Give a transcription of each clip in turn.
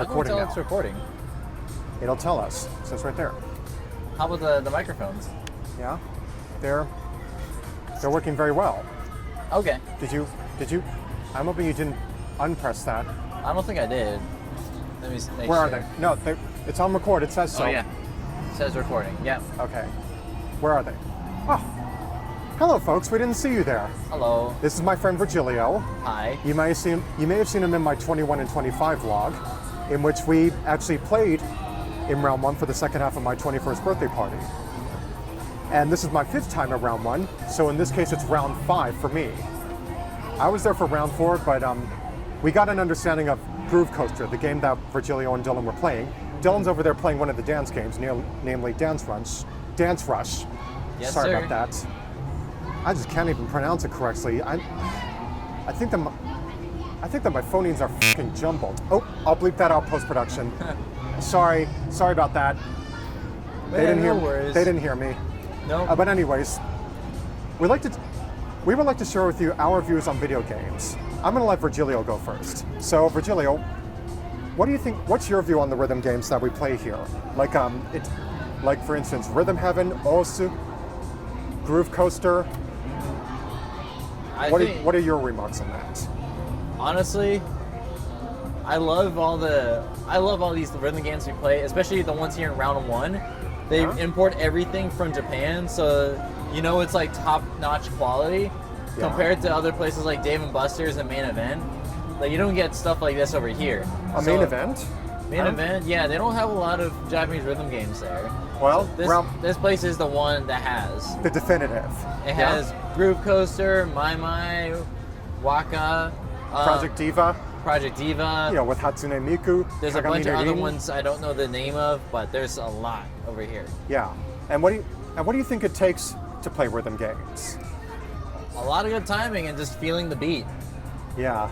recording now. It's recording. It'll tell us. It says right there. How about the microphones? Yeah, they're working very well. Okay. Did you? I'm hoping you didn't unpress that. I don't think I did. Let me make Where sure. are they? No, it's on record. It says so. Oh yeah. It says recording. Yeah. Okay. Where are they? Oh, hello, folks. We didn't see you there. Hello. This is my friend Virgilio. Hi. You may have seen him in my 21 and 25 vlog, in which we actually played in round 1 for the second half of my 21st birthday party. And this is my 5th time at round 1, so in this case it's round 5 for me. I was there for round 4, but we got an understanding of Groove Coaster, the game that Virgilio and Dylan were playing. Dylan's over there playing one of the dance games, namely DanceRush. Yes, Sorry sir. about that. I just can't even pronounce it correctly. I think that my phonemes are fucking jumbled. Oh, I'll bleep that out post-production. Sorry about that. They didn't hear me. No. But anyways, we would like to share with you our views on video games. I'm going to let Virgilio go first. So Virgilio, what do you think? What's your view on the rhythm games that we play here? Like for instance, Rhythm Heaven, Osu, Groove Coaster. What are your remarks on that? Honestly, I love all these rhythm games we play, especially the ones here in round 1. They import everything from Japan, so you know it's like top-notch quality compared to other places like Dave & Buster's and Main Event. Like you don't get stuff like this over here. Main Event? Main Event, yeah, they don't have a lot of Japanese rhythm games there. Well, So this place is the one that has. The definitive. It has Groove Coaster, Mai, Waka, Project DIVA. Project DIVA. You know, with Hatsune Miku. There's a bunch of other ones I don't know the name of, but there's a lot over here. Yeah. And what do you think it takes to play rhythm games? A lot of good timing and just feeling the beat. Yeah.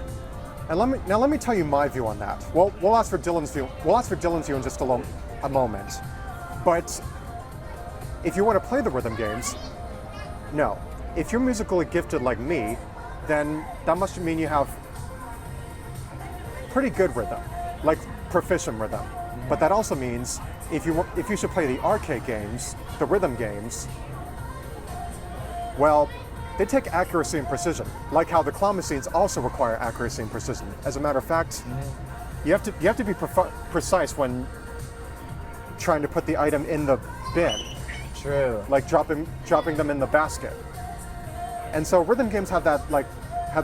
And let me tell you my view on that. Well, we'll ask for Dylan's view. We'll ask for Dylan's view in just a moment. But if you want to play the rhythm games, no. If you're musically gifted like me, then that must mean you have pretty good rhythm, like proficient rhythm. But that also means if you should play the arcade games, the rhythm games, well, they take accuracy and precision, like how the claw machines also require accuracy and precision. As a matter of fact, you have to be precise when trying to put the item in the bin. True. Like dropping them in the basket. And so rhythm games have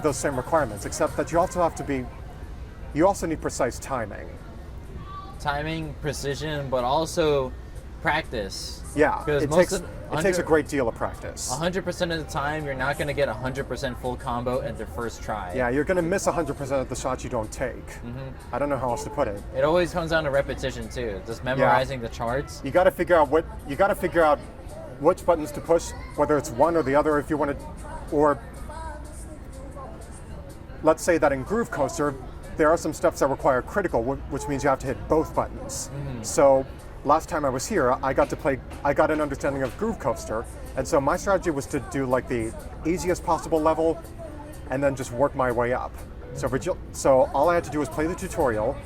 those same requirements, except that you also need precise timing. Timing, precision, but also practice. Yeah, it takes a great deal of practice. 100% of the time, you're not going to get 100% full combo at the first try. Yeah, you're going to miss 100% of the shots you don't take. I don't know how else to put it. It always comes down to repetition too, just memorizing the charts. You got to figure out which buttons to push, whether it's one or the other. If you want to, or let's say that in Groove Coaster, there are some steps that require critical, which means you have to hit both buttons. So last time I was here, I got an understanding of Groove Coaster, and so my strategy was to do like the easiest possible level, and then just work my way up. So all I had to do was play the tutorial.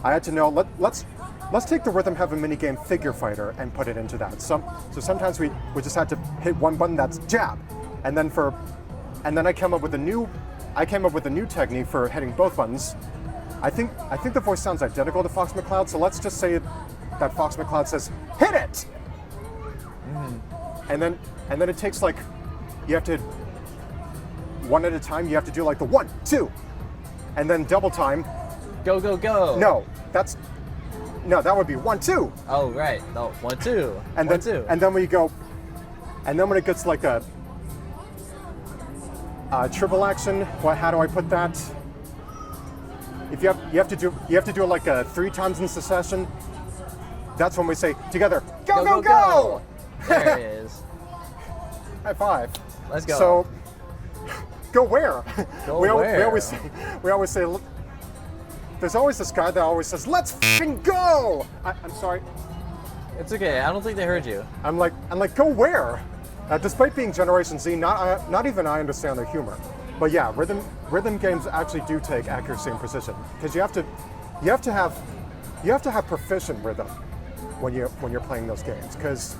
I had to know, let's take the Rhythm Heaven minigame Figure Fighter and put it into that. So sometimes we just had to hit one button, that's jab, and then I came up with a new technique for hitting both buttons. I think the voice sounds identical to Fox McCloud, so let's just say that Fox McCloud says, hit it! And then it takes you have to, one at a time, you have to do like the 1, 2, and then double time. Go, go, go. No, that would be 1, 2. Oh, right. No, 1, 2. And 1, then, 2. And then when you go, and then when it gets like a triple action, how do I put that? If you have to do it like 3 times in succession. That's when we say together, go, go, go! There it is. High five. Let's go. So, go where? Go we where? We always say, there's always this guy that always says, let's f***ing go! I'm sorry. It's okay. I don't think they heard you. I'm like, go where? Despite being Generation Z, not even I understand their humor. But yeah, rhythm games actually do take accuracy and precision, because you have you have to have proficient rhythm when you're playing those games, because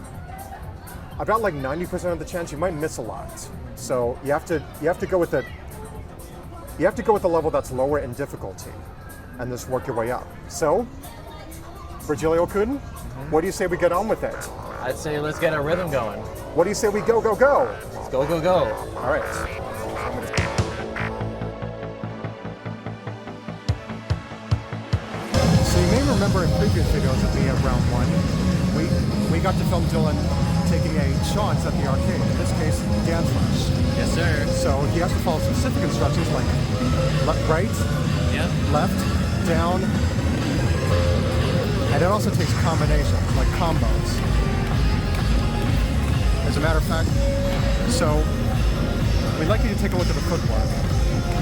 about like 90% of the chance you might miss a lot. So you have to go with the level that's lower in difficulty, and just work your way up. So, Virgilio-kun, what do you say we get on with it? I'd say let's get our rhythm going. What do you say we go, go, go? Let's go, go, go. All right. So you may remember in previous videos of me at round one, we got to film Dylan taking a shots at the arcade, in this case, DanceRush. Yes, sir. So he has to follow specific instructions like right, left, down, and it also takes combinations, like combos. As a matter of fact, so we'd like you to take a look at the footwork.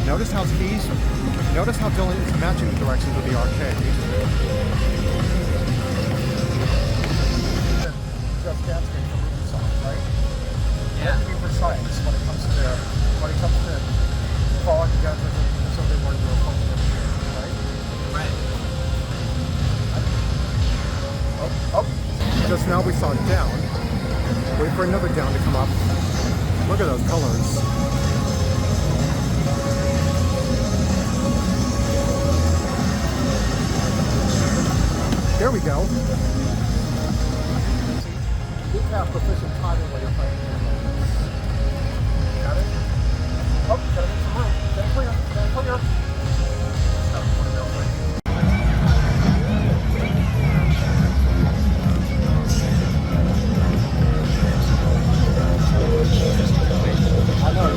Notice how Dylan is matching the directions of the arcade. Just dancing for movie songs, right? You have to be precise when it comes to following together so they weren't real functional, right? Right. Up. Just now we saw down. Wait for another down to come up. Look at those colors. There we go. You can have proficient timing while you're playing. Got it? Oh, gotta make some room. Stand clear. Stand clear. I know.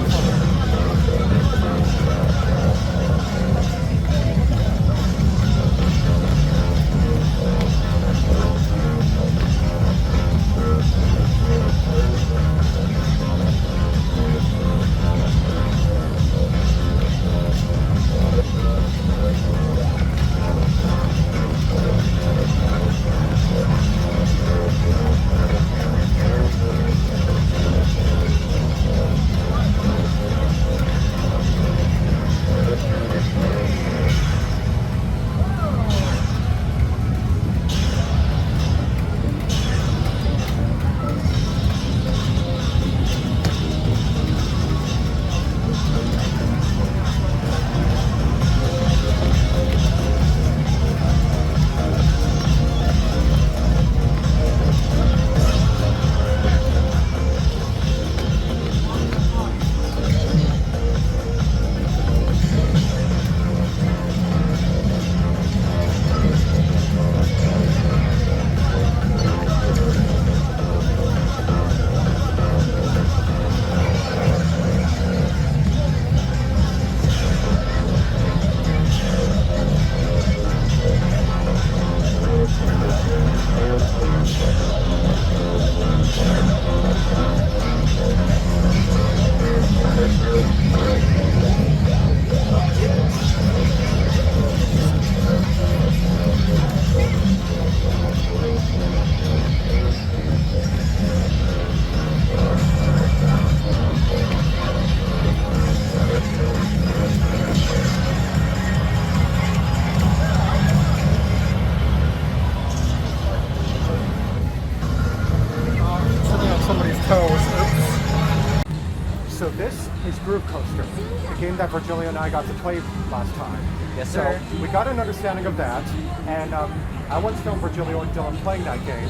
So this is Groove Coaster, the game that Virgilio and I got to play last time. Yes, sir. So we got an understanding of that, and I once filmed Virgilio and Dylan playing that game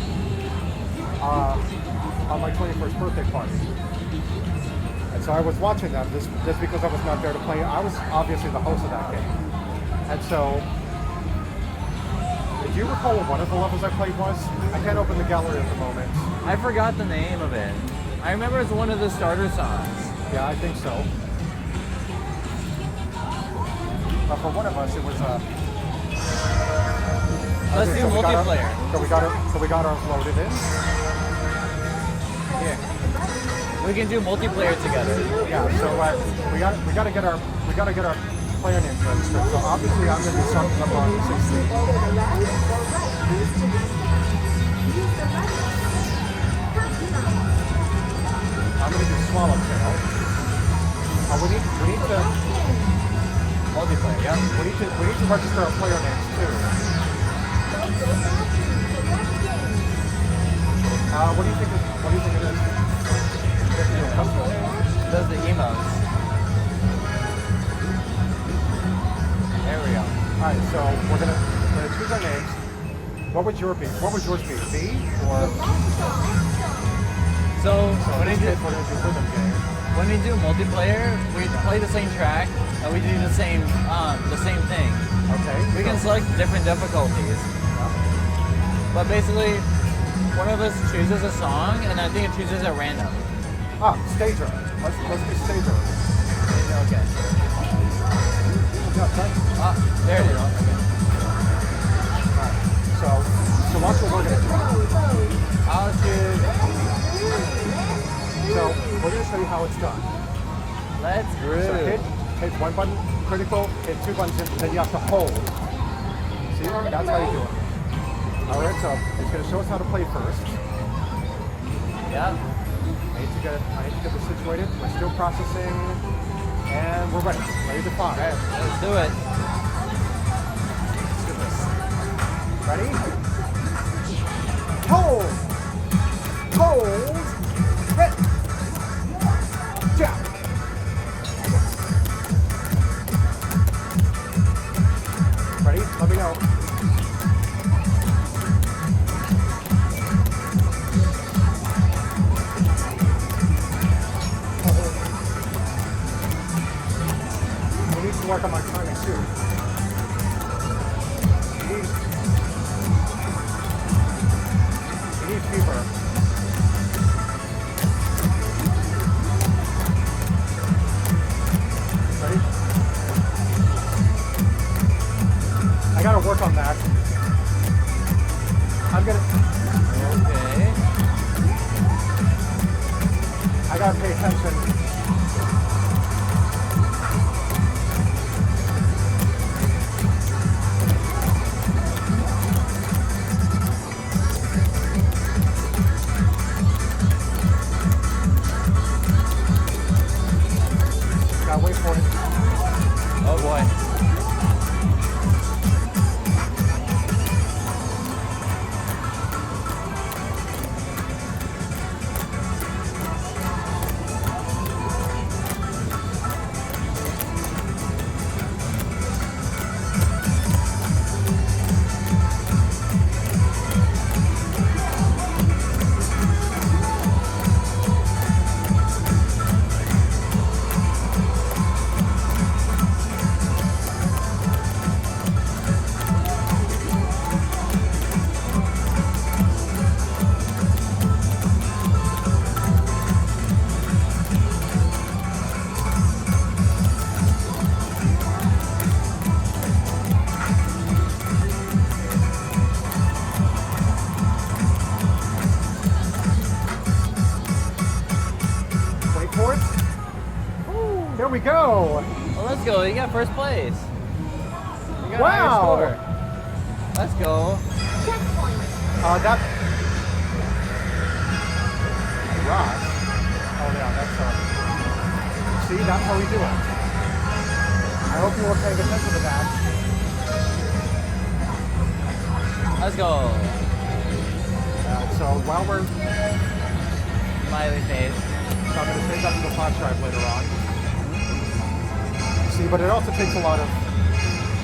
on my 21st birthday party. And so I was watching them just because I was not there to play. I was obviously the host of that game. And so, do you recall what one of the levels I played was? I can't open the gallery at the moment. I forgot the name of it. I remember it's one of the starter songs. Yeah, I think so. But for one of us, it was Let's do multiplayer. So we got ours loaded in. Here. We can do multiplayer together. Yeah. So we gotta get our player names registered. So obviously I'm gonna be starting up on 16. I'm gonna do Swallowtail. We need to. Multiplayer, yeah. We need to register our player names too. What do you think it is? Does the emotes. There we go. Alright, so we're gonna choose our names. What would yours be? B or So when we do rhythm game. when we do multiplayer, we play the same track and we do the same thing. Okay. We can select different difficulties. But basically, one of us chooses a song, and I think it chooses at random. Stager. Let's do Stager. Okay. Yeah, right. There you go. Alright. So watch what we're gonna do. I'll choose. So we're gonna show you how it's done. Let's groove. So hit one button, critical, hit two buttons, and then you have to hold. See? That's how you do it. Alright, so it's gonna show us how to play first. Yeah. I need to get this situated. We're still processing, and we're ready. Ready to fire. Alright, let's do it. Let's do this. Ready? Hold! Hold! Hit! Jab! Ready? Let me know. Work on my timing too. You need fever. Ready? I gotta work on that. I'm gonna. Okay. I gotta pay attention. Wait for it. Oh boy. There we go. Well, let's go. You got first place. You got Wow. a higher score. Let's go. That. Rock. Oh yeah, that's See, that's how we do it. I hope you were paying attention to that. Let's go. So while we're, Smiley face. so I'm going to save that to the flash drive later on. See, but it also takes a lot of.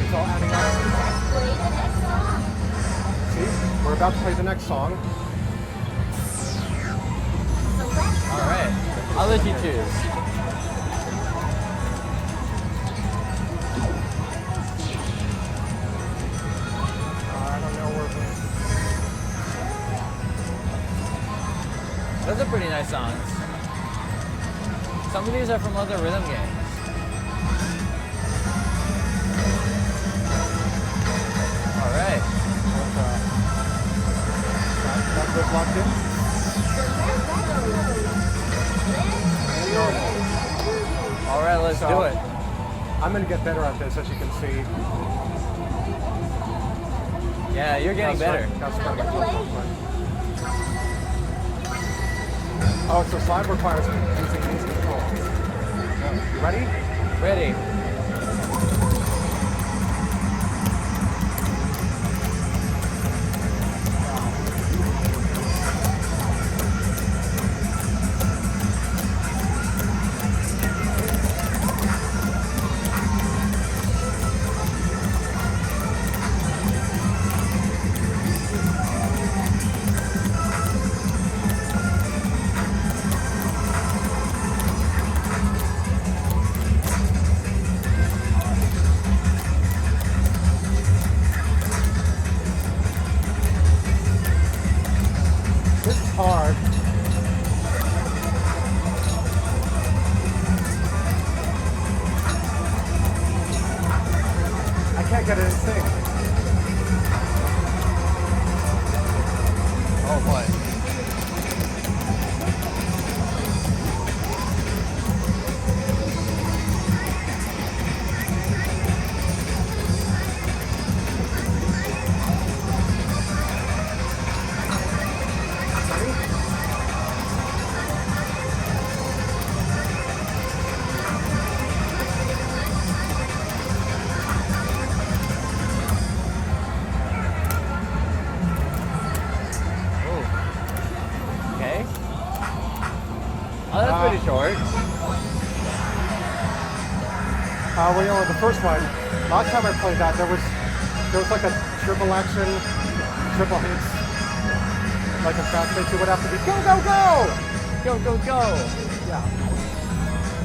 It's all adding up. See, we're about to play the next song. All right. I'll let you choose. I don't know where. Those are pretty nice songs. Some of these are from other rhythm games. All right. That's what's locked in. All right, let's do it. I'm going to get better at this, as you can see. Yeah, you're getting better. Oh, so slide requires using these controls. You ready? Ready. that's pretty short. Well, you know, the first one, last time I played that, there was like a triple action, triple hits, like a fast pace. It would have to be go, go, go! Go, go, go. Yeah.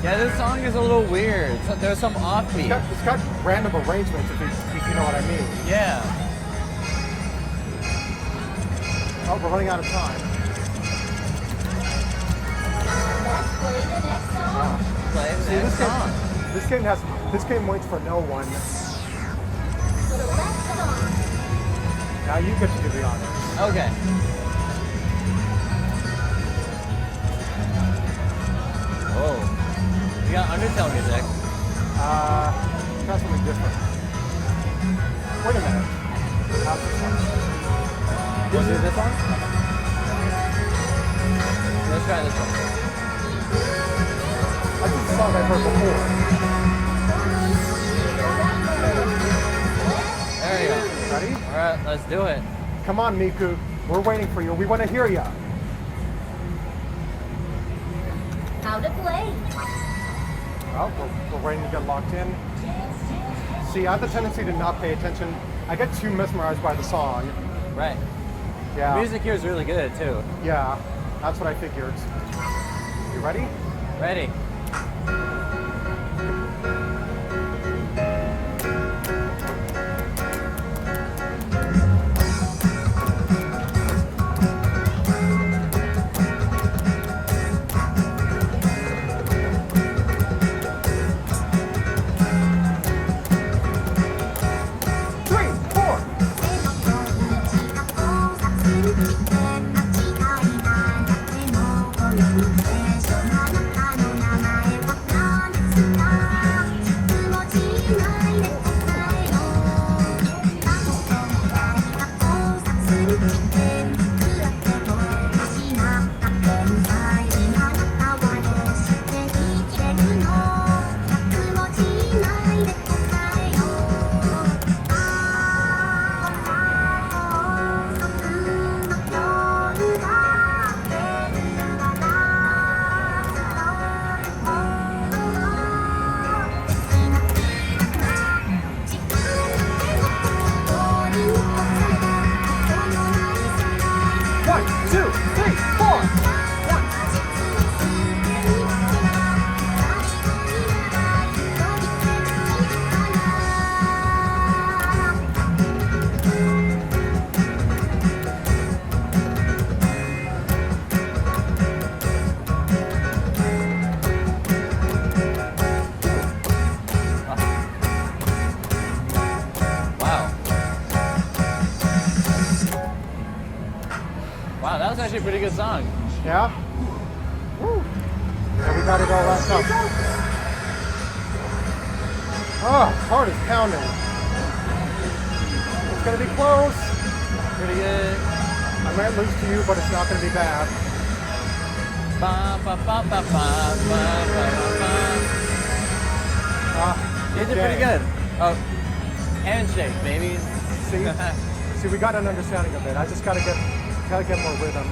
Yeah, this song is a little weird. There's some offbeat. It's got random arrangements, if you know what I mean. Yeah. Oh, we're running out of time. Play the See, next song. This game waits for no one. Now you get to do the honors. Okay. Whoa. You got Undertale music. Try something different. Wait a minute. How's this one? Want to do this one? Let's try this one. That's a song I've heard before. There you go. Ready? All right, let's do it. Come on, Miku. We're waiting for you. We want to hear you. How to play. Well, we're waiting to get locked in. See, I have the tendency to not pay attention. I get too mesmerized by the song. Right. Yeah. The music here is really good too. Yeah, that's what I figured. You ready? Ready. Wow, that was actually a pretty good song. Yeah? Woo! Yeah, we got it all wrapped up. Oh, heart is pounding. It's gonna be close. Pretty good. I might lose to you, but it's not gonna be bad. Ba, ba, ba, ba, ba, ba, ba, ba. You did pretty good. Oh, handshake, baby. See, we got an understanding of it. I just gotta get more rhythm.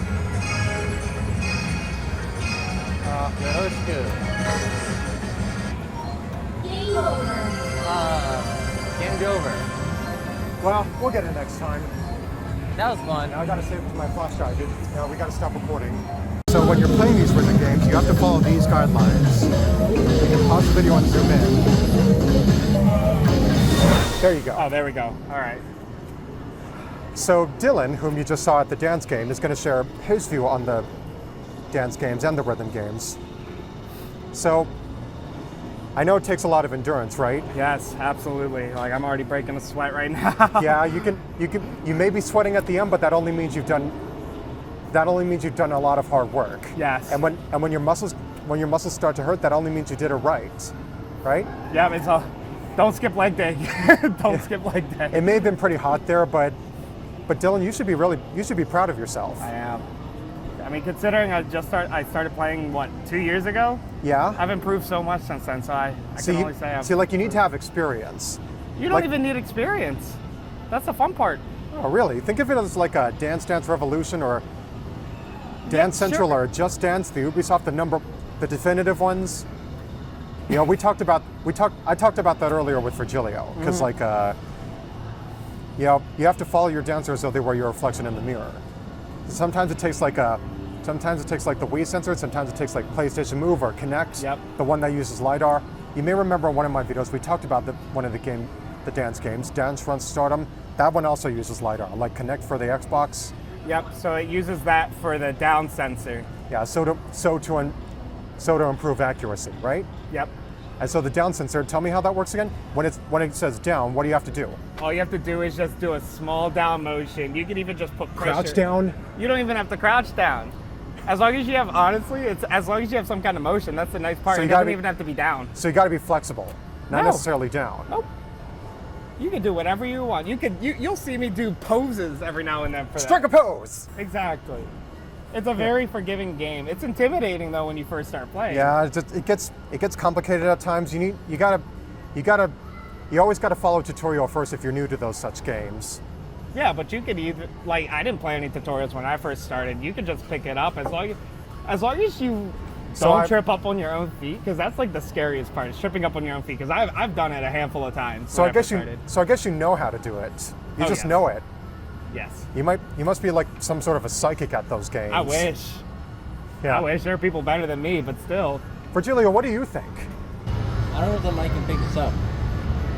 That was good. Game over. Game's over. Well, we'll get it next time. That was fun. Now I gotta save it to my flash drive. Now we gotta stop recording. So when you're playing these rhythm games, you have to follow these guidelines. You can pause the video and zoom in. There you go. Oh, there we go. All right. So Dylan, whom you just saw at the dance game, is going to share his view on the dance games and the rhythm games. So I know it takes a lot of endurance, right? Yes, absolutely. Like I'm already breaking a sweat right now. Yeah, you may be sweating at the end, but that only means you've done a lot of hard work. Yes. And when your muscles start to hurt, that only means you did it right, right? Yeah, it's all. Don't skip leg day. Don't skip leg day. It may have been pretty hot there, but Dylan, you should be proud of yourself. I am. I mean, considering I started playing, what, 2 years ago? Yeah. I've improved so much since then, so I can only say I've... See, like, you need to have experience. You don't even need experience. That's the fun part. Oh, really? Think of it as like a Dance Revolution or Dance Central sure. or Just Dance, the the definitive ones. You know, I talked about that earlier with Virgilio, because like, you know, you have to follow your dancers so they were your reflection in the mirror. Sometimes it takes like the Wii sensor. Sometimes it takes like PlayStation Move or Kinect, the one that uses LiDAR. You may remember in one of my videos we talked about one of the dance games, DanceRush Stardom. That one also uses LiDAR, like Kinect for the Xbox. Yep. So it uses that for the down sensor. Yeah. So to improve accuracy, right? Yep. And so the down sensor, tell me how that works again. When it says down, what do you have to do? All you have to do is just do a small down motion. You can even just put pressure. Crouch down? You don't even have to crouch down. As long as you have, honestly, as long as you have some kind of motion, that's the nice part. So it doesn't even have to be down. So you got to be flexible, not necessarily down. Nope. You can do whatever you want. You'll see me do poses every now and then for that. Strike a pose! Exactly. It's a very forgiving game. It's intimidating though when you first start playing. Yeah, it gets complicated at times. You always got to follow a tutorial first if you're new to those such games. Yeah, but you could either, like, I didn't play any tutorials when I first started. You could just pick it up as long as you don't trip up on your own feet, because that's like the scariest part, is tripping up on your own feet. Because I've done it a handful of times. So I guess you know how to do it. You just know it. Yes. You must be like some sort of a psychic at those games. I wish. Yeah. I wish there are people better than me, but still. Virgilio, what do you think? I don't know if the mic can pick this up.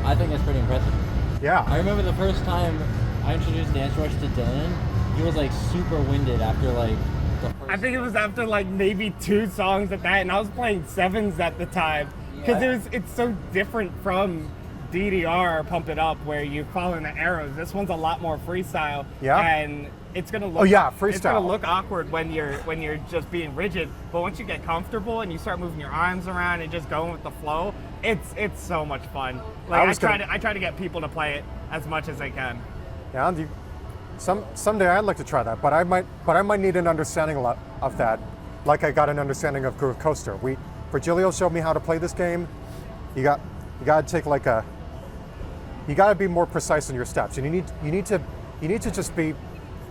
I think that's pretty impressive. Yeah. I remember the first time I introduced DanceRush to Dylan, he was like super winded after like the first. I think it was after like maybe 2 songs at that, and I was playing 7s at the time, because it's so different from DDR Pump It Up, where you're following the arrows. This one's a lot more freestyle. Yeah. And it's gonna look freestyle. It's gonna look awkward when you're just being rigid, but once you get comfortable and you start moving your arms around and just going with the flow, it's so much fun. Like I try to get people to play it as much as they can. Yeah. Someday I'd like to try that, but I might need an understanding of that, like I got an understanding of Groove Coaster. Virgilio showed me how to play this game. You got to take you got to be more precise in your steps, and you need to just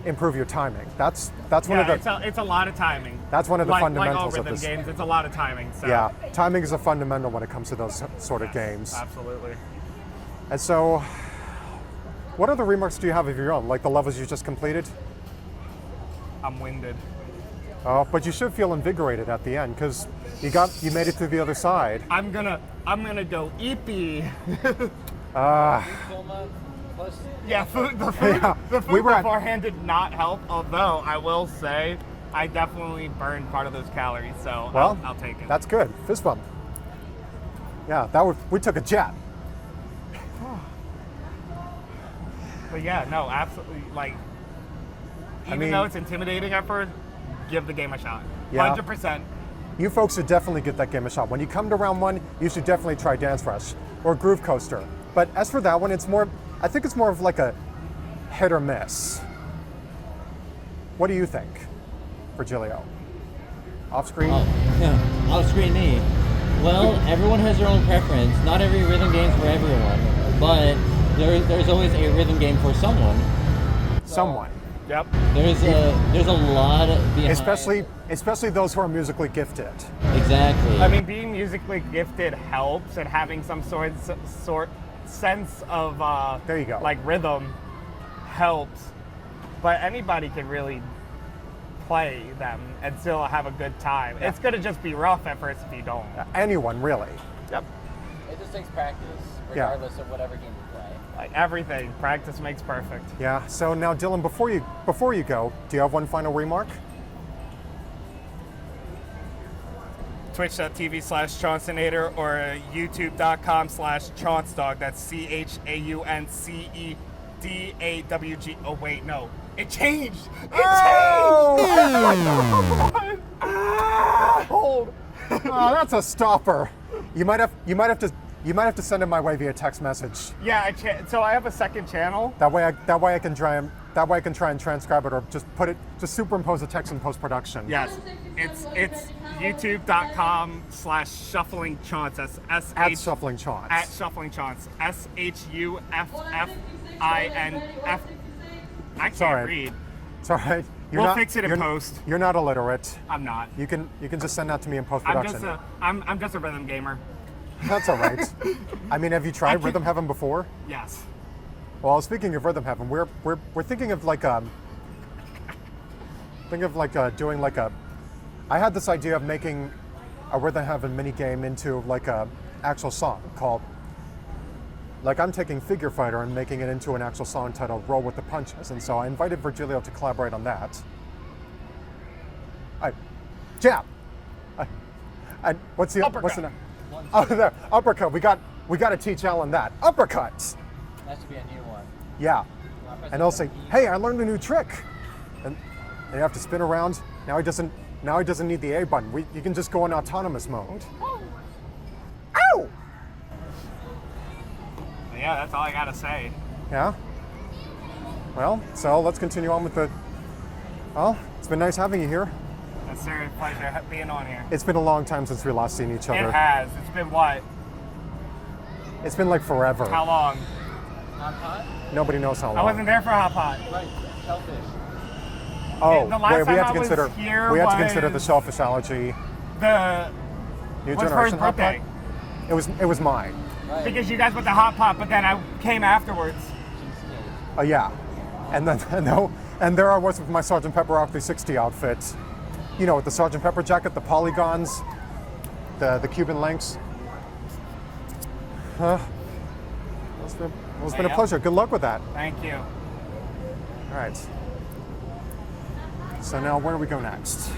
improve your timing. That's one of the. It's a lot of timing. That's one of the fundamentals like all of this. games. It's a lot of timing. So. Yeah, timing is a fundamental when it comes to those sort of games. Absolutely. And so, what other remarks do you have of your own, like the levels you just completed? I'm winded. Oh, but you should feel invigorated at the end because you made it through the other side. I'm gonna go eepy. Yeah, the food beforehand did not help. Although I will say, I definitely burned part of those calories. So I'll take it. That's good. Fist bump. Yeah, we took a jet. But yeah, no, absolutely. Like, even though it's intimidating at first, give the game a shot. Yeah. 100%. You folks should definitely give that game a shot. When you come to round 1, you should definitely try DanceRush or Groove Coaster. But as for that one, I think it's more of like a hit or miss. What do you think, Virgilio? Off screen? Off screen me. Well, everyone has their own preference. Not every rhythm game's for everyone, but there's always a rhythm game for someone. Someone. Yep. There's a lot behind. Especially those who are musically gifted. Exactly. I mean, being musically gifted helps, and having some sort sense of there you go. Like rhythm helps. But anybody can really play them and still have a good time. It's gonna just be rough at first if you don't. Anyone really. Yep. It just takes practice, regardless of whatever game you play. Like everything, practice makes perfect. Yeah. So now, Dylan, before you go, do you have one final remark? Twitch.tv/Chauncenator or YouTube.com/ChauncedDog. That's ChauncedDawg. Oh wait, no, it changed. Hold. Oh, that's a stopper. You might have to send it my way via text message. Yeah, so I have a second channel. That way I can try and transcribe it, or just superimpose the text in post-production. Yes, it's youtube.com/ShufflingChaunce. That's At Shuffling Chaunce. At Shuffling Chaunce. SHUFFINF. I can't read. It's all right. We'll fix it in post. You're not illiterate. I'm not. You can just send that to me in post production. I'm just a rhythm gamer. That's all right. I mean, have you tried Rhythm Heaven before? Yes. Well, speaking of Rhythm Heaven, we're thinking of like doing like a. I had this idea of making a Rhythm Heaven mini game into like a actual song called. Like I'm taking Figure Fighter and making it into an actual song titled "Roll with the Punches," and so I invited Virgilio to collaborate on that. Jab. And what's the Oh, there, uppercut. We got to teach Alan that uppercuts. That should be a new one. Yeah, and he'll say, "Hey, I learned a new trick," and you have to spin around. Now he doesn't need the A button. You can just go in autonomous mode. Ow! Yeah, that's all I gotta say. Yeah. Well, so let's continue on with the. Well, it's been nice having you here. It's a serious pleasure being on here. It's been a long time since we last seen each other. It has. It's been what? It's been like forever. How long? Hot pot? Nobody knows how long. I wasn't there for Hot Pot. Right, shellfish. Oh, The last wait, we time have I to was consider. here We have to consider was- the shellfish allergy. The New what's for his generation hot pot. birthday? It was mine. Right. Because you guys went to Hot Pot, but then I came afterwards. Oh yeah, and then and there I was with my Sgt. Pepper Rock 360 outfit. You know, with the Sgt. Pepper jacket, the polygons, the Cuban links. It's been a pleasure. Good luck with that. Thank you. All right. So now where do we go next?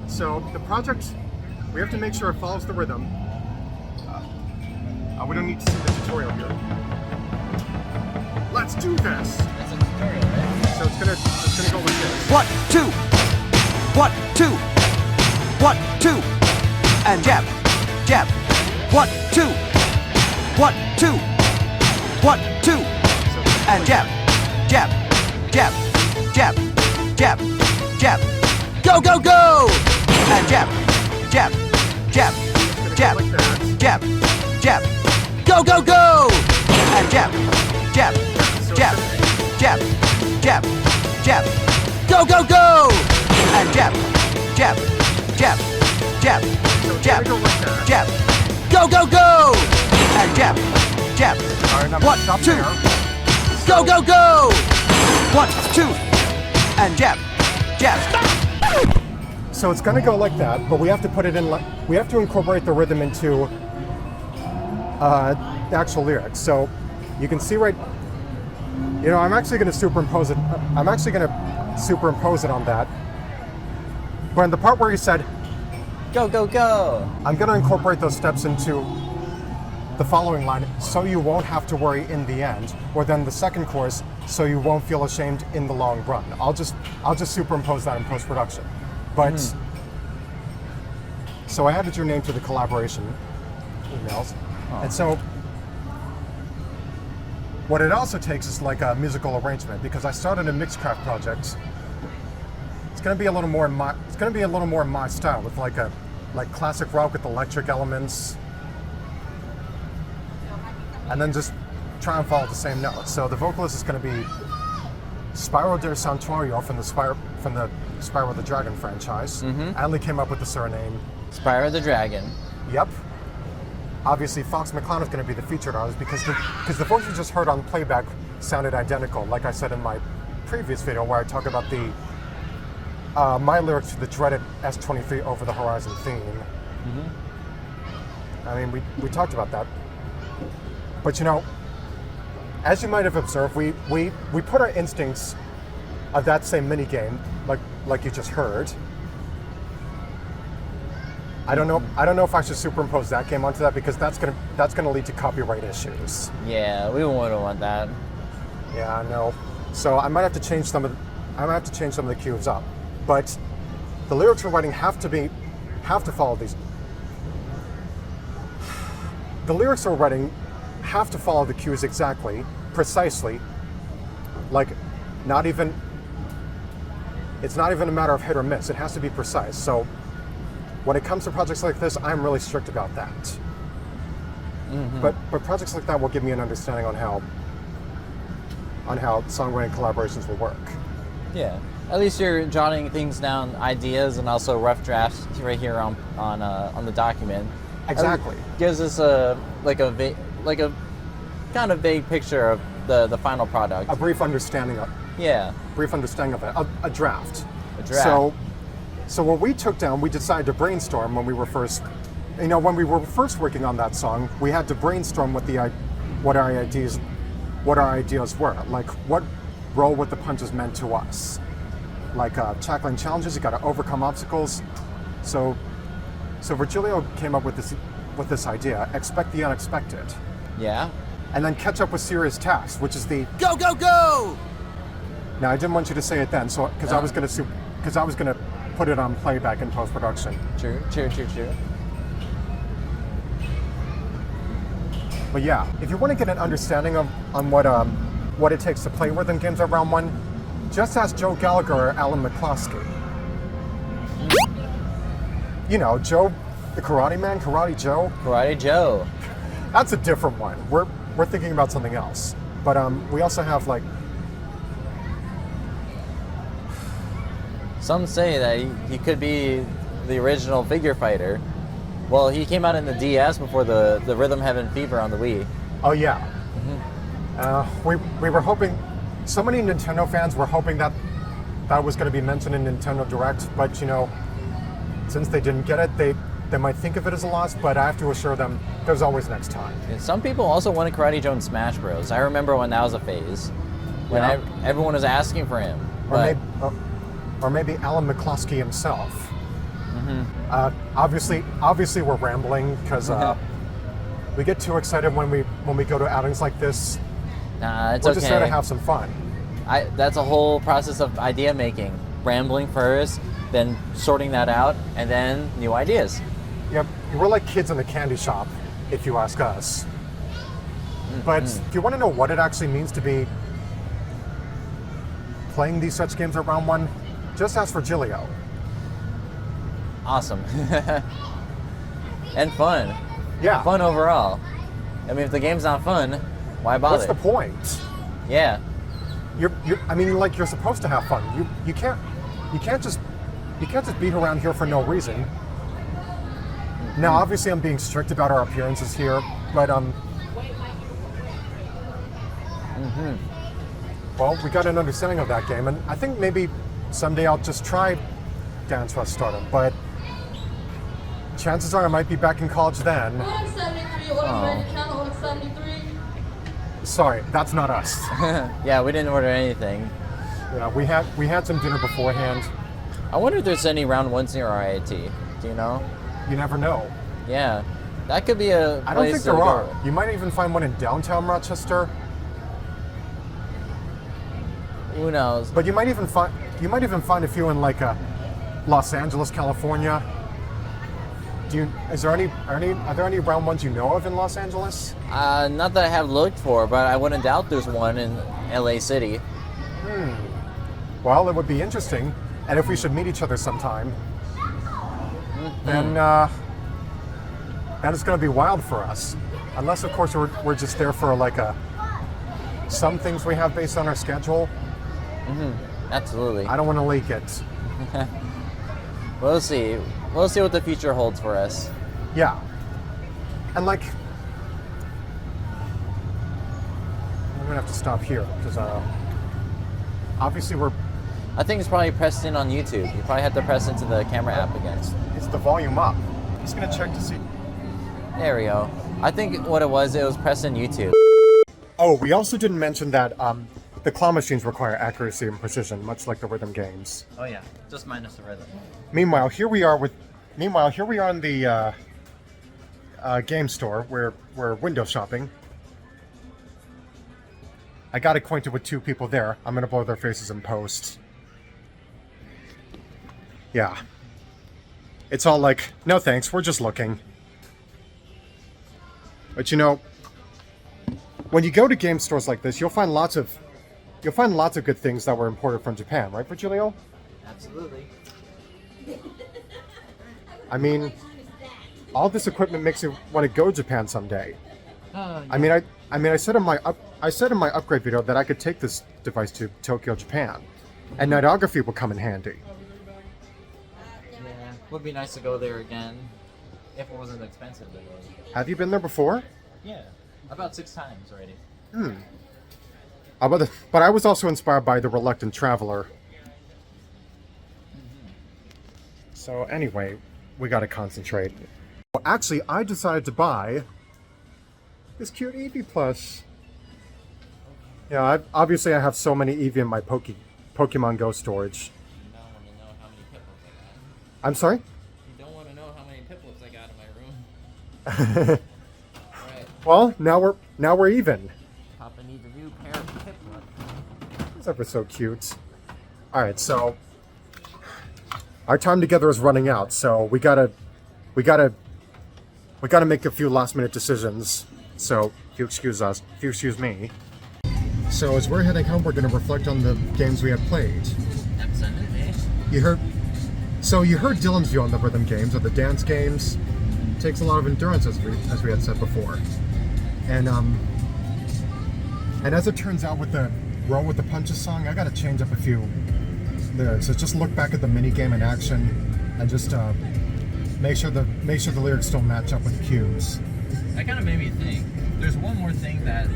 So the project, we have to make sure it follows the rhythm. We don't need to see the tutorial here. Let's do this. That's a tutorial, right? So it's gonna go like this. 1, 2, 1, 2, 1, 2, and jab, jab, 1, 2, 1, 2, 1, 2, and jab, jab, jab, jab, jab, jab, go, go, go, and jab, jab, jab, jab, jab, jab, go, go, go, and jab, jab, jab, jab, jab, jab, go, go, go, and jab, jab, jab, jab, jab, jab, go, go, go, and jab, jab, 1, 2, go, go, go, 1, 2, and jab, jab. So it's gonna go like that, but we have to put it in. We have to incorporate the rhythm into the actual lyrics. So you can see right. You know, I'm actually going to superimpose it. I'm actually going to superimpose it on that. But in the part where you said, Go, go, go. I'm going to incorporate those steps into the following line, so you won't have to worry in the end, or then the second chorus, so you won't feel ashamed in the long run. I'll just superimpose that in post-production. But so I added your name to the collaboration emails, and so. What it also takes is like a musical arrangement, because I started a Mixcraft project. It's going to be a little more in my style, with like classic rock with electric elements, and then just try and follow the same notes. So the vocalist is going to be Spyro del Santuario from the Spyro the Dragon franchise. I only came up with the surname. Spyro the Dragon. Yep. Obviously, Fox McClown is going to be the featured artist because the voice you just heard on playback sounded identical, like I said in my previous video where I talk about the my lyrics to the dreaded S23 Over the Horizon theme. I mean, we talked about that. But you know, as you might have observed, we put our instincts of that same minigame, like you just heard. I don't know if I should superimpose that game onto that, because that's gonna lead to copyright issues. Yeah, we wouldn't want that. Yeah, I know. So I might have to change some of the cues up. But the lyrics we're writing have to follow these. The lyrics we're writing have to follow the cues exactly, precisely. Like, it's not even a matter of hit or miss. It has to be precise. So when it comes to projects like this, I'm really strict about that. But projects like that will give me an understanding on on how songwriting collaborations will work. Yeah. At least you're jotting things down, ideas, and also rough drafts right here on the document. Exactly. Gives us a kind of vague picture of the final product. A brief understanding of. Yeah. Brief understanding of it. A draft. A draft. So what we took down, we decided to brainstorm when we were first, when we were first working on that song. We had to brainstorm what our ideas were. Like what role what the punches meant to us. Like tackling challenges, you got to overcome obstacles. So Virgilio came up with this idea: expect the unexpected. Yeah. And then catch up with serious tasks, which is the Go, go, go! Now I didn't want you to say it then, so because I was gonna put it on playback in post production. True. But yeah, if you want to get an understanding on what it takes to play rhythm games at Round 1, just ask Joe Gallagher or Alan McCloskey. You know, Joe, the Karate Man, Karate Joe. Karate Joe. That's a different one. We're thinking about something else. But we also have like. Some say that he could be the original figure fighter. Well, he came out in the DS before the Rhythm Heaven Fever on the Wii. Oh yeah. We were hoping. So many Nintendo fans were hoping that was going to be mentioned in Nintendo Direct, but since they didn't get it, they might think of it as a loss. But I have to assure them there's always next time. And some people also wanted Karate Joe in Smash Bros. I remember when that was a phase, when everyone was asking for him. Or maybe Alan McCloskey himself. Obviously, we're rambling because we get too excited when we go to outings like this. Nah, it's we're okay. just there to have some fun. That's a whole process of idea making. Rambling first, then sorting that out, and then new ideas. Yep, we're like kids in the candy shop, if you ask us. But if you want to know what it actually means to be playing these such games at Round 1, just ask Virgilio. Awesome. And fun. Yeah. Fun overall. I mean, if the game's not fun, why bother? What's the point? Yeah. You're supposed to have fun. You can't just beat around here for no reason. Now, obviously, I'm being strict about our appearances here, but well, we got an understanding of that game, and I think maybe someday I'll just try DanceRush Stardom, but chances are I might be back in college then. 73, order channel 73. Sorry, that's not us. Yeah, we didn't order anything. Yeah, we had some dinner beforehand. I wonder if there's any Round 1s near RIT. Do you know? You never know. Yeah. That could be a place I don't think to there go. are. You might even find one in downtown Rochester. Who knows? But you might even find a few in like Los Angeles, California. Are there any Round 1s you know of in Los Angeles? Not that I have looked for, but I wouldn't doubt there's one in LA City. Well, it would be interesting, and if we should meet each other sometime, then it's going to be wild for us. Unless, of course, we're just there for like some things we have based on our schedule. Absolutely. I don't want to leak it. We'll see. We'll see what the future holds for us. Yeah. And like, I'm gonna have to stop here because obviously I think it's probably pressed in on YouTube. You probably have to press into the camera app again. it's the volume up. Just gonna check to see. There we go. I think what it was pressed in YouTube. Oh, we also didn't mention that the claw machines require accuracy and precision, much like the rhythm games. Oh yeah, just minus the rhythm. Meanwhile, here we are in the game store where we're window shopping. I got acquainted with two people there. I'm gonna blow their faces in post. Yeah. It's all like, no thanks, we're just looking. But when you go to game stores like this, you'll find lots of good things that were imported from Japan, right, Virgilio? Absolutely. I mean, all this equipment makes you want to go to Japan someday. Yeah. I I said in my upgrade video that I could take this device to Tokyo, Japan, and nightography would come in handy. Yeah, would be nice to go there again if it wasn't expensive. Have you been there before? Yeah, about 6 times already. But I was also inspired by The Reluctant Traveler. So anyway, we gotta concentrate. Well, actually, I decided to buy this cute Eevee plush. Yeah, obviously I have so many Eevee in my Pokemon Go storage. You don't want to know how many Piplups I got. I'm sorry? You don't want to know how many Piplups I got in my room. Alright. Well, now we're even. Papa needs a new pair of Piplups. It's ever so cute. Alright, so our time together is running out, so we gotta make a few last minute decisions. So if you excuse me. So as we're heading home, we're gonna reflect on the games we had played. Absolutely. You heard Dylan's view on the rhythm games or the dance games. Takes a lot of endurance, as we had said before. And as it turns out with the Roll with the Punches song, I gotta change up a few lyrics. So just look back at the mini game in action and just make sure the lyrics still match up with cues. That kind of made me think. There's one more thing that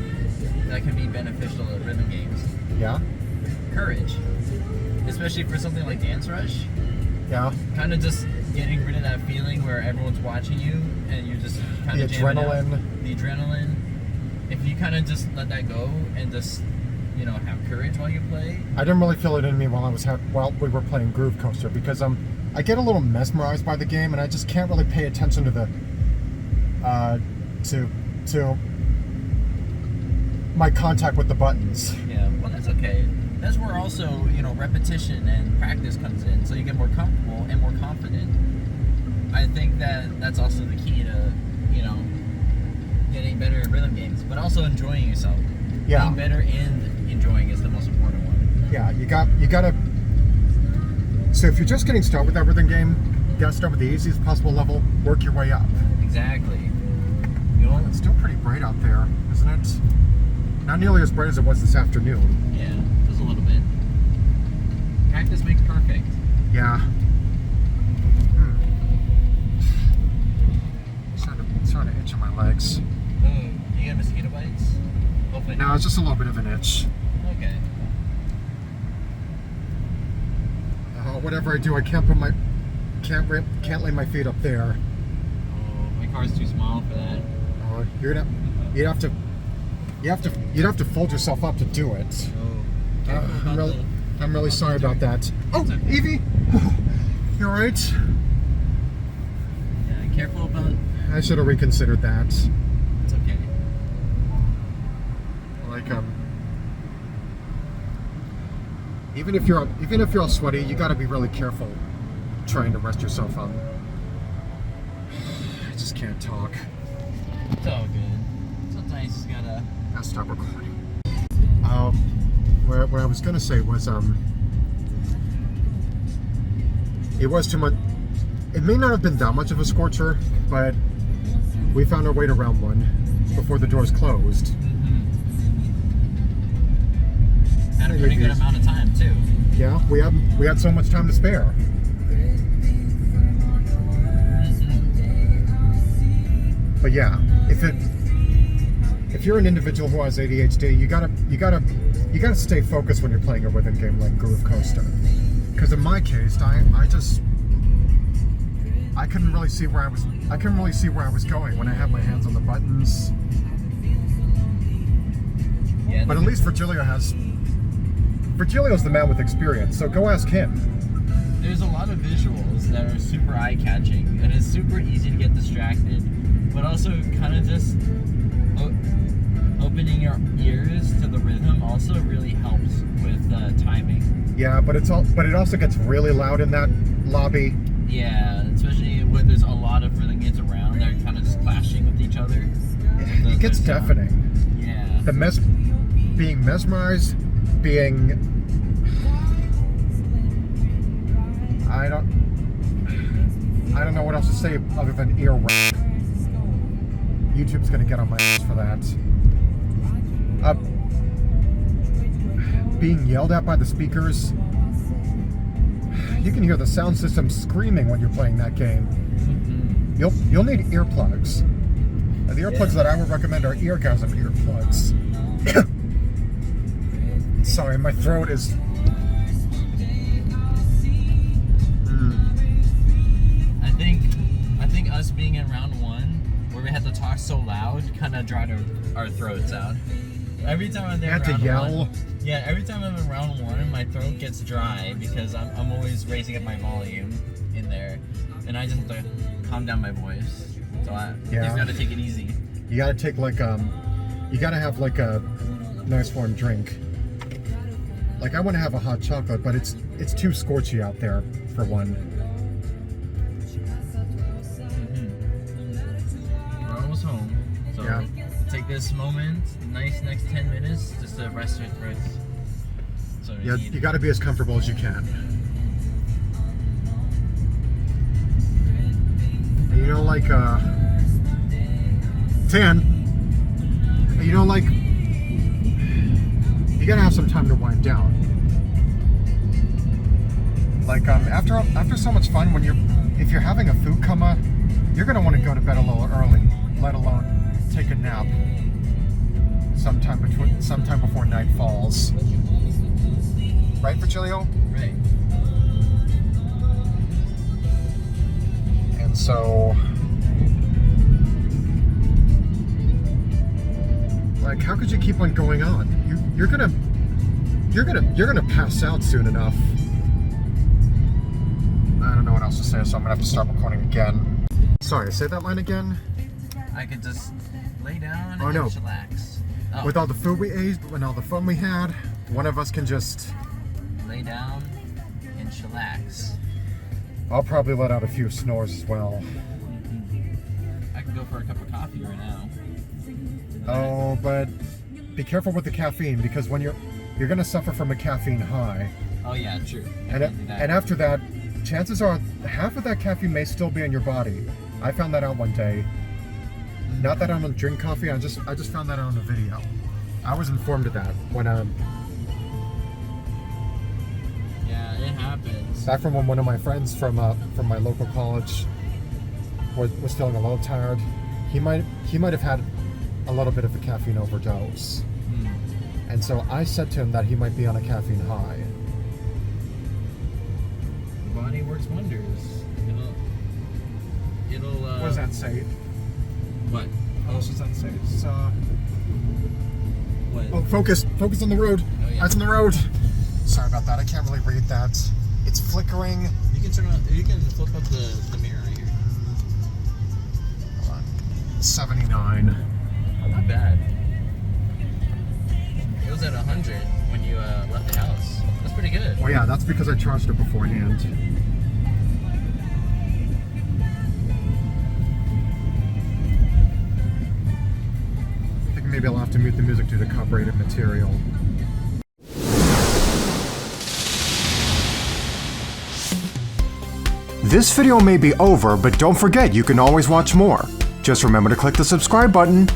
can be beneficial at rhythm games. Yeah? Courage. Especially for something like DanceRush. Yeah. Kind of just getting rid of that feeling where everyone's watching you and you're just kind of the adrenaline. The adrenaline. If you kind of just let that go and just, have courage while you play. I didn't really feel it in me while we were playing Groove Coaster because I get a little mesmerized by the game and I just can't really pay attention to the to my contact with the buttons. Yeah, well that's okay. That's where also, repetition and practice comes in, so you get more comfortable and more confident. I think that's also the key to, getting better at rhythm games, but also enjoying yourself. Yeah. Being better and enjoying is the most important one. Yeah, you gotta. So if you're just getting started with that rhythm game, you gotta start with the easiest possible level, work your way up. Exactly. It's still pretty bright out there, isn't it? Not nearly as bright as it was this afternoon. Yeah, just a little bit. Practice makes perfect. Yeah. Starting to itch on my legs. You got mosquito bites? Hopefully No, it's just a little bit of an itch. Okay. Whatever I do, I can't lay my feet up there. Oh, my car's too small for that. You'd have to fold yourself up to do it. Oh. I'm really sorry about that. Oh, okay. Evie, you all right? Yeah, careful about. I should have reconsidered that. It's okay. Even if you're all sweaty, you got to be really careful trying to rest yourself up. I just can't talk. It's all good. Sometimes you just gotta. I'll stop recording. What I was gonna say was it was too much. It may not have been that much of a scorcher, but we found our way to round one before the doors closed. Mm-hmm. Had a pretty good amount of time too. Yeah, we had so much time to spare. Mm-hmm. But yeah, if you're an individual who has ADHD, you gotta stay focused when you're playing a rhythm game like Groove Coaster. Because in my case, I couldn't really see where I was going when I had my hands on the buttons. Yeah, but at least Virgilio's the man with experience, so go ask him. There's a lot of visuals that are super eye-catching, and it's super easy to get distracted, but also kind of just opening your ears to the rhythm also really helps with timing. Yeah, but it also gets really loud in that lobby. Yeah, especially when there's a lot of rhythm games around, they're kind of just clashing with each other. It gets deafening. Yeah. Being mesmerized, I don't know what else to say other than earwax. YouTube's gonna get on my ass for that. being yelled at by the speakers. You can hear the sound system screaming when you're playing that game. You'll need earplugs. And the earplugs that I would recommend are eargasm earplugs. Sorry, my throat is... I think us being in round 1, where we had to talk so loud, kind of dried our throats out. Every time I'm there, had to yell. Yeah, every time I'm in round 1, my throat gets dry because I'm always raising up my volume in there, and I just have to calm down my voice. So I just gotta take it easy. You gotta take like you gotta have like a nice warm drink. Like I want to have a hot chocolate, but it's too scorchy out there for one. We're almost home, so take this moment, nice next 10 minutes, just to rest your throats. So you got to be as comfortable as you can. You know, like Tan. You know, like you gotta have some time to wind down. Like after so much fun, if you're having a food coma, you're gonna want to go to bed a little early, let alone take a nap sometime before night falls. Right, Virgilio? Right. And so, like, how could you keep on going on? You're gonna pass out soon enough. I don't know what else to say, so I'm gonna have to start recording again. Sorry, say that line again. I could just lay down and chillax. Oh. With all the food we ate and all the fun we had, one of us can just lay down and chillax. I'll probably let out a few snores as well. I could go for a cup of coffee right now. Oh, but be careful with the caffeine, because when you're gonna suffer from a caffeine high. Oh yeah, true. And after that, chances are half of that caffeine may still be in your body. I found that out one day. Not that I don't drink coffee, I just found that out on a video. I was informed of that when yeah, it happens. Back from when one of my friends from my local college was feeling a little tired. He might have had a little bit of a caffeine overdose. And so I said to him that he might be on a caffeine high. The body works wonders. It'll What does that say? What? What else does that say? It's, what? Oh, focus on the road. Oh, yeah. Eyes on the road. Sorry about that. I can't really read that. It's flickering. You can turn on. You can flip up the mirror right here. Hold on. 79. Not bad. It was at 100 when you left the house. That's pretty good. Oh yeah, that's because I charged it beforehand. I think maybe I'll have to mute the music due to copyrighted material. This video may be over, but don't forget you can always watch more. Just remember to click the subscribe button